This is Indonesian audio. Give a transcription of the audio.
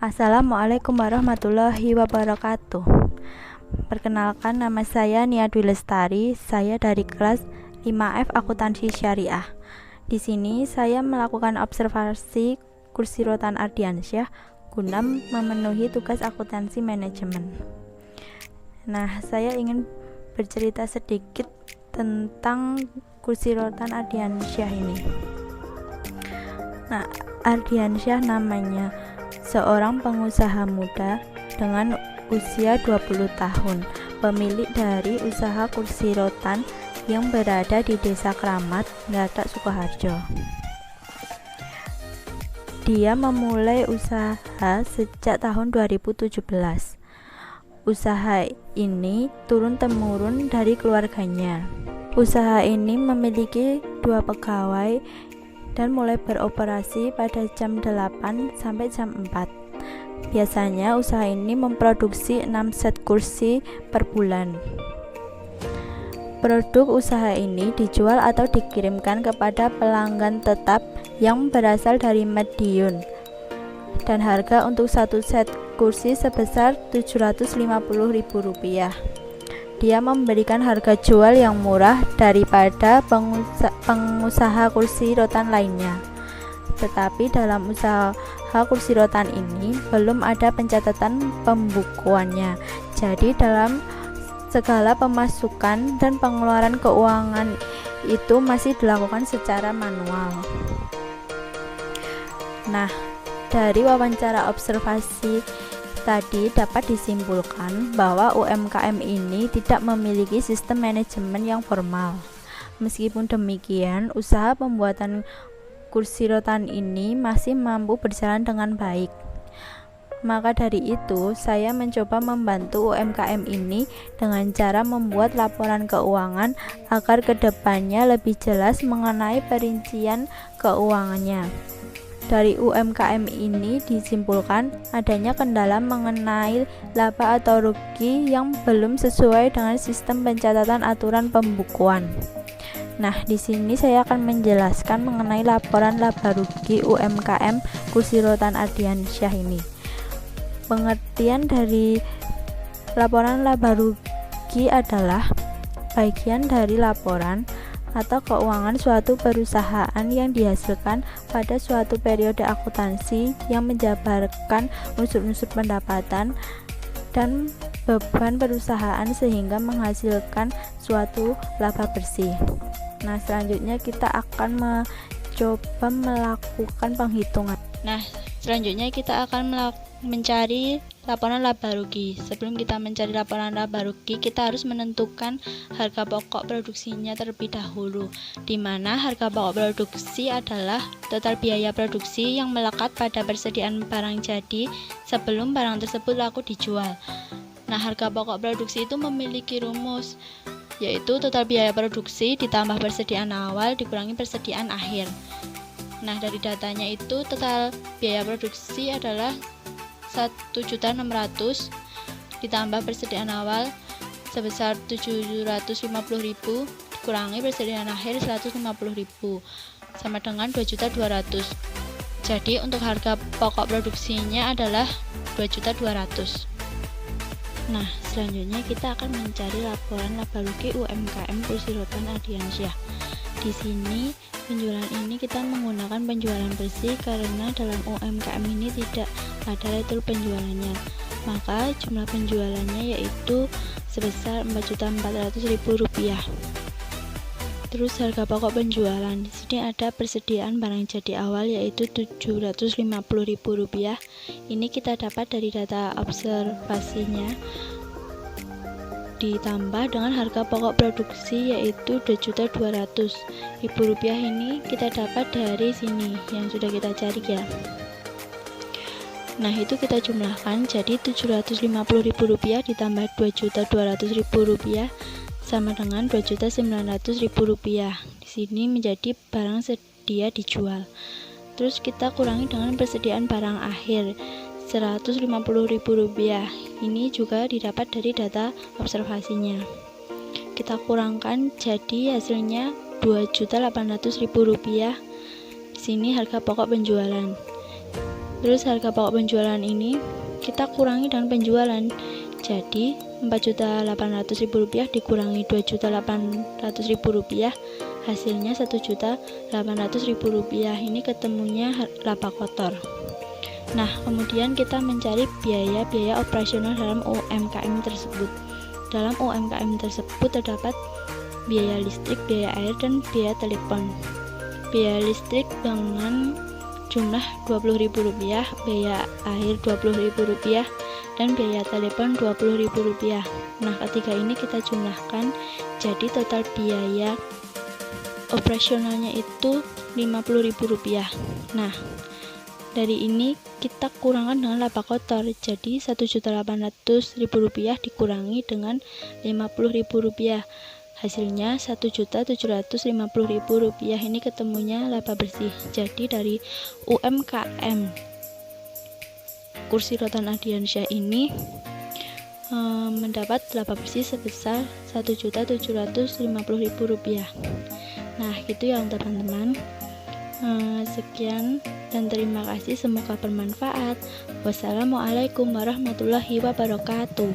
Assalamualaikum warahmatullahi wabarakatuh. Perkenalkan, nama saya Nia Dwi Lestari. Saya dari kelas 5F Akuntansi Syariah. Di sini saya melakukan observasi kursi rotan Ardiansyah guna memenuhi tugas akuntansi manajemen. Nah, saya ingin bercerita sedikit tentang kursi rotan Ardiansyah ini. Nah, Ardiansyah namanya seorang pengusaha muda dengan usia 20 tahun, pemilik dari usaha kursi rotan yang berada di Desa Kramat, Ngadak, Sukoharjo. Dia memulai usaha sejak tahun 2017. Usaha ini turun-temurun dari keluarganya. Usaha ini memiliki 2 pegawai dan mulai beroperasi pada jam 8 sampai jam 4. Biasanya usaha ini memproduksi 6 set kursi per bulan. Produk usaha ini dijual atau dikirimkan kepada pelanggan tetap yang berasal dari Madiun, dan harga untuk 1 set kursi sebesar Rp750.000. Dia memberikan harga jual yang murah daripada pengusaha kursi rotan lainnya. Tetapi dalam usaha kursi rotan ini belum ada pencatatan pembukuannya. Jadi dalam segala pemasukan dan pengeluaran keuangan itu masih dilakukan secara manual. Nah, dari wawancara observasi tadi dapat disimpulkan bahwa UMKM ini tidak memiliki sistem manajemen yang formal. Meskipun demikian, usaha pembuatan kursi rotan ini masih mampu berjalan dengan baik. Maka dari itu, saya mencoba membantu UMKM ini dengan cara membuat laporan keuangan agar kedepannya lebih jelas mengenai perincian keuangannya. Dari UMKM ini disimpulkan adanya kendala mengenai laba atau rugi yang belum sesuai dengan sistem pencatatan aturan pembukuan. Nah, di sini saya akan menjelaskan mengenai laporan laba rugi UMKM kursi rotan Ardiansyah ini. Pengertian dari laporan laba rugi adalah bagian dari laporan atau keuangan suatu perusahaan yang dihasilkan pada suatu periode akuntansi yang menjabarkan unsur-unsur pendapatan dan beban perusahaan sehingga menghasilkan suatu laba bersih. Nah, selanjutnya kita akan mencoba melakukan penghitungan. Mencari laporan laba rugi. Sebelum kita mencari laporan laba rugi, kita harus menentukan harga pokok produksinya terlebih dahulu, di mana harga pokok produksi adalah total biaya produksi yang melekat pada persediaan barang jadi sebelum barang tersebut laku dijual. Nah, harga pokok produksi itu memiliki rumus, yaitu total biaya produksi ditambah persediaan awal dikurangi persediaan akhir. Nah, dari datanya itu total biaya produksi adalah 1.600.000 ditambah persediaan awal sebesar 750.000 dikurangi persediaan akhir 150.000 sama dengan 2.200.000. Jadi untuk harga pokok produksinya adalah 2.200.000. Nah, selanjutnya kita akan mencari laporan laba rugi UMKM kursi rotan Ardiansyah. Di sini penjualan ini kita menggunakan penjualan bersih karena dalam UMKM ini tidak ada letul penjualannya. Maka jumlah penjualannya yaitu sebesar Rp4.400.000. Terus harga pokok penjualan, di sini ada persediaan barang jadi awal yaitu Rp750.000. Ini kita dapat dari data observasinya, ditambah dengan harga pokok produksi yaitu Rp2.200.000. Ini kita dapat dari sini yang sudah kita cari ya. Nah, itu kita jumlahkan jadi Rp750.000 ditambah Rp2.200.000 sama dengan Rp2.900.000. Di sini menjadi barang sedia dijual. Terus kita kurangi dengan persediaan barang akhir Rp150.000. Ini juga didapat dari data observasinya. Kita kurangkan jadi hasilnya Rp2.800.000. Di sini harga pokok penjualan. Terus harga pokok penjualan ini kita kurangi dengan penjualan. Jadi Rp4.800.000 dikurangi Rp2.800.000, hasilnya Rp1.800.000. Ini ketemunya laba kotor. Nah, kemudian kita mencari biaya-biaya operasional dalam UMKM tersebut. Dalam UMKM tersebut terdapat biaya listrik, biaya air, dan biaya telepon. Biaya listrik dengan jumlah Rp20.000, biaya air Rp20.000, dan biaya telepon Rp20.000. Nah, ketiga ini kita jumlahkan, jadi total biaya operasionalnya itu Rp50.000. Nah, dari ini kita kurangkan dengan laba kotor, jadi Rp1.800.000 dikurangi dengan Rp50.000, hasilnya Rp1.750.000. Ini ketemunya laba bersih. Jadi dari UMKM Kursi Rotan Ardiansyah ini mendapat laba bersih sebesar Rp1.750.000. Nah, gitu ya teman-teman. Sekian dan terima kasih, semoga bermanfaat. Wassalamualaikum warahmatullahi wabarakatuh.